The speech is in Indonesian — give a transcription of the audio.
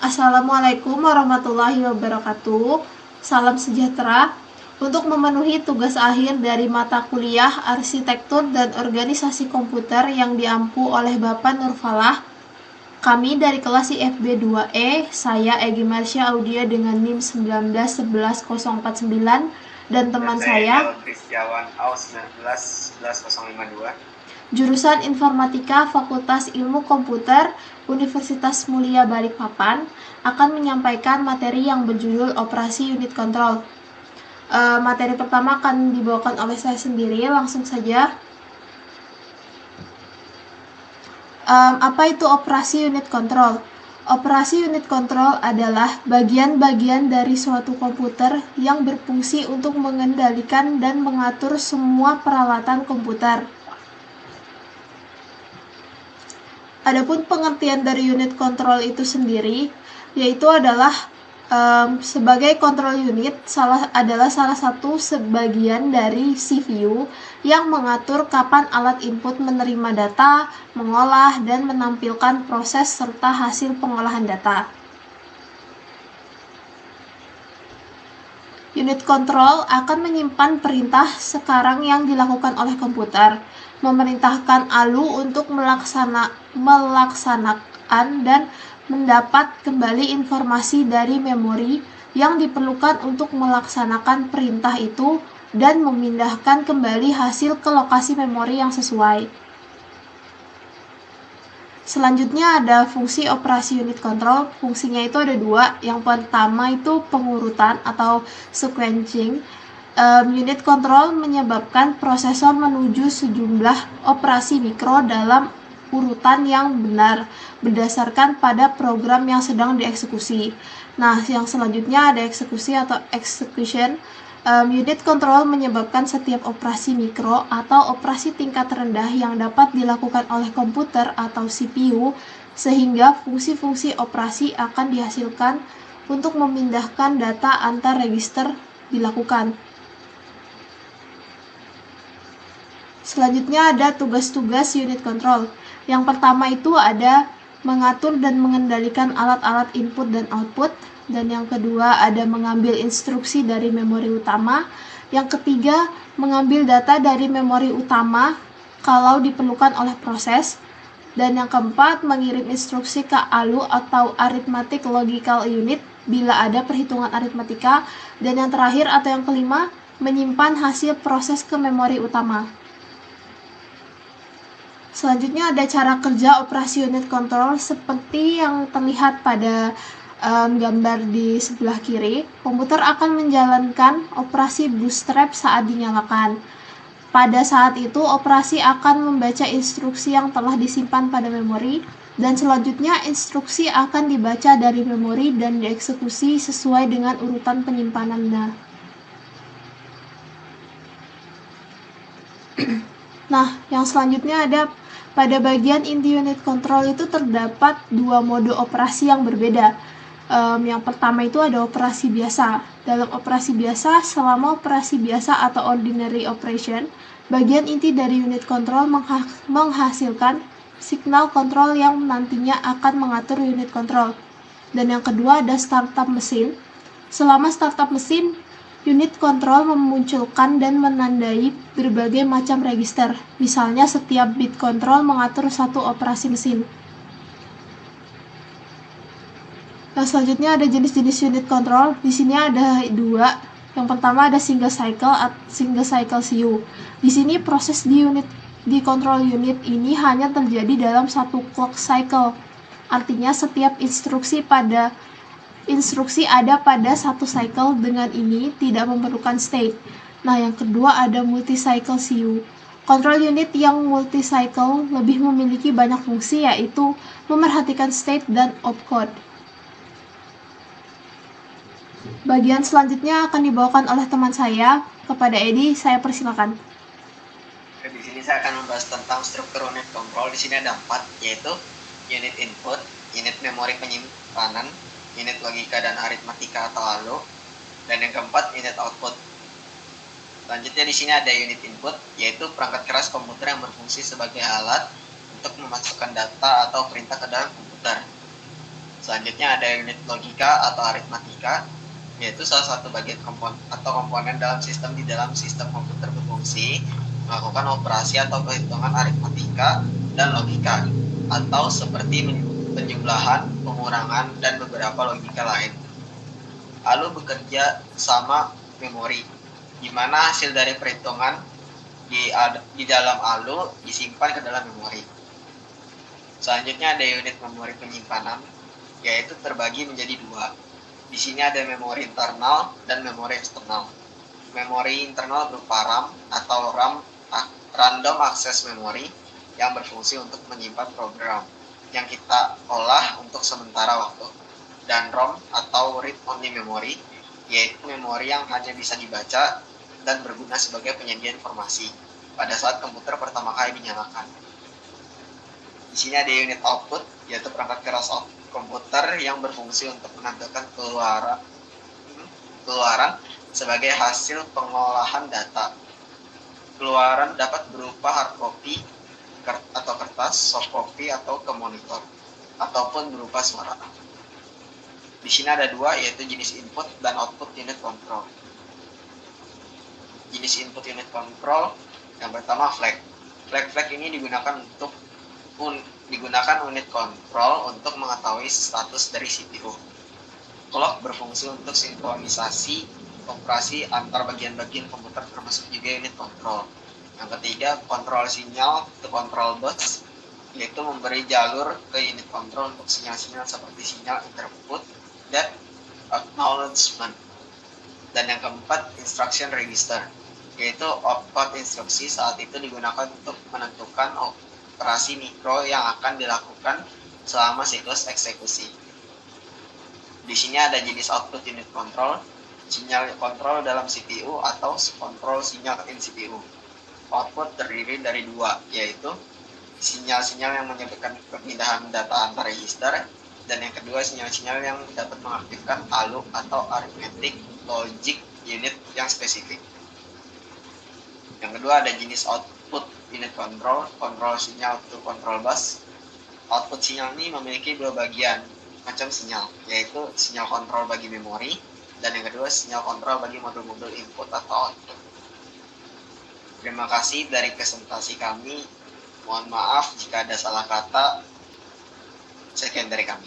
Assalamualaikum warahmatullahi wabarakatuh. Salam sejahtera. Untuk memenuhi tugas akhir dari mata kuliah Arsitektur dan Organisasi Komputer yang diampu oleh Bapak Nurfalah, kami dari kelas IFB2E, saya Egy Marsha Audia dengan NIM 1911049 dan teman saya Kristiawan Aus 1911052. Jurusan Informatika Fakultas Ilmu Komputer Universitas Mulia Balikpapan akan menyampaikan materi yang berjudul Operasi Unit Control. Materi pertama akan dibawakan oleh saya sendiri, langsung saja. Apa itu operasi unit control? Operasi unit control adalah bagian-bagian dari suatu komputer yang berfungsi untuk mengendalikan dan mengatur semua peralatan komputer. Adapun pengertian dari unit control itu sendiri, yaitu adalah sebagai control unit adalah salah satu sebagian dari CPU yang mengatur kapan alat input menerima data, mengolah, dan menampilkan proses serta hasil pengolahan data. Unit control akan menyimpan perintah sekarang yang dilakukan oleh komputer, memerintahkan ALU untuk melaksanakan dan mendapat kembali informasi dari memori yang diperlukan untuk melaksanakan perintah itu dan memindahkan kembali hasil ke lokasi memori yang sesuai. Selanjutnya ada fungsi operasi unit control. Fungsinya itu ada dua. Yang pertama itu pengurutan atau sequencing. Unit control menyebabkan prosesor menuju sejumlah operasi mikro dalam urutan yang benar berdasarkan pada program yang sedang dieksekusi. Nah, yang selanjutnya ada eksekusi atau execution. Unit control menyebabkan setiap operasi mikro atau operasi tingkat rendah yang dapat dilakukan oleh komputer atau CPU sehingga fungsi-fungsi operasi akan dihasilkan untuk memindahkan data antar register dilakukan. Selanjutnya ada tugas-tugas unit control. Yang pertama itu ada mengatur dan mengendalikan alat-alat input dan output. Dan yang kedua ada mengambil instruksi dari memori utama. Yang ketiga mengambil data dari memori utama kalau diperlukan oleh proses. Dan yang keempat mengirim instruksi ke ALU atau Arithmetic Logical Unit bila ada perhitungan aritmatika. Dan yang terakhir atau yang kelima menyimpan hasil proses ke memori utama. Selanjutnya ada cara kerja operasi unit control seperti yang terlihat pada gambar di sebelah kiri. Komputer akan menjalankan operasi bootstrap saat dinyalakan. Pada saat itu, operasi akan membaca instruksi yang telah disimpan pada memori, dan selanjutnya instruksi akan dibaca dari memori dan dieksekusi sesuai dengan urutan penyimpanannya. Nah, yang selanjutnya ada pada bagian inti unit control itu terdapat dua mode operasi yang berbeda. Yang pertama itu ada operasi biasa. Dalam operasi biasa, selama operasi biasa atau ordinary operation, bagian inti dari unit control menghasilkan signal kontrol yang nantinya akan mengatur unit control. Dan yang kedua ada startup mesin. Selama startup mesin, unit control memunculkan dan menandai berbagai macam register. Misalnya setiap bit control mengatur satu operasi mesin. Nah, selanjutnya ada jenis-jenis unit control. Di sini ada dua. Yang pertama ada single cycle CU. Di sini proses di control unit ini hanya terjadi dalam satu clock cycle. Artinya setiap instruksi ada pada satu cycle, dengan ini tidak memerlukan state. Nah, yang kedua ada multi-cycle CU. Control unit yang multi-cycle lebih memiliki banyak fungsi, yaitu memerhatikan state dan opcode. Bagian selanjutnya akan dibawakan oleh teman saya. Kepada Edi, saya persilakan. Di sini saya akan membahas tentang struktur unit control. Di sini ada 4, yaitu unit input, unit memori penyimpanan, unit logika dan aritmatika atau ALU, dan yang keempat unit output. Selanjutnya di sini ada unit input, yaitu perangkat keras komputer yang berfungsi sebagai alat untuk memasukkan data atau perintah ke dalam komputer. Selanjutnya ada unit logika atau aritmatika, yaitu salah satu bagian komponen dalam sistem komputer berfungsi melakukan operasi atau perhitungan aritmatika dan logika, atau seperti penjumlahan, pengurangan, dan beberapa logika lain. ALU bekerja sama memori, di mana hasil dari perhitungan di dalam ALU disimpan ke dalam memori. Selanjutnya ada unit memori penyimpanan, yaitu terbagi menjadi dua. Di sini ada memori internal dan memori eksternal. Memori internal berupa RAM atau Random Access Memory, yang berfungsi untuk menyimpan program yang kita olah untuk sementara waktu. Dan ROM atau Read Only Memory, yaitu memori yang hanya bisa dibaca dan berguna sebagai penyedia informasi pada saat komputer pertama kali dinyalakan. Di sini ada unit output, yaitu perangkat keras komputer yang berfungsi untuk menampilkan keluaran sebagai hasil pengolahan data. Keluaran dapat berupa hard copy atau kertas, soft copy atau ke monitor, ataupun berupa suara. Di sini ada dua, yaitu jenis input dan output unit control. Jenis input unit control yang pertama flag. Flag ini digunakan unit kontrol untuk mengetahui status dari CPU. Clock berfungsi untuk sinkronisasi operasi antar bagian-bagian komputer termasuk juga unit kontrol. Yang ketiga, kontrol sinyal to control bus, yaitu memberi jalur ke unit kontrol untuk sinyal-sinyal seperti sinyal interput dan acknowledgement. Dan yang keempat, instruction register, yaitu opcode instruksi saat itu digunakan untuk menentukan operasi mikro yang akan dilakukan selama siklus eksekusi. Di sini ada jenis output unit control, sinyal kontrol dalam CPU atau kontrol sinyal in CPU. Output terdiri dari dua, yaitu sinyal-sinyal yang menyebabkan perpindahan data antar register, dan yang kedua sinyal-sinyal yang dapat mengaktifkan ALU atau Arithmetic Logic Unit yang spesifik. Yang kedua ada jenis output unit control, kontrol sinyal to control bus. Output sinyal ini memiliki dua bagian macam sinyal, yaitu sinyal kontrol bagi memori, dan yang kedua sinyal kontrol bagi modul-modul input atau output. Terima kasih dari presentasi kami. Mohon maaf jika ada salah kata. Sekian dari kami.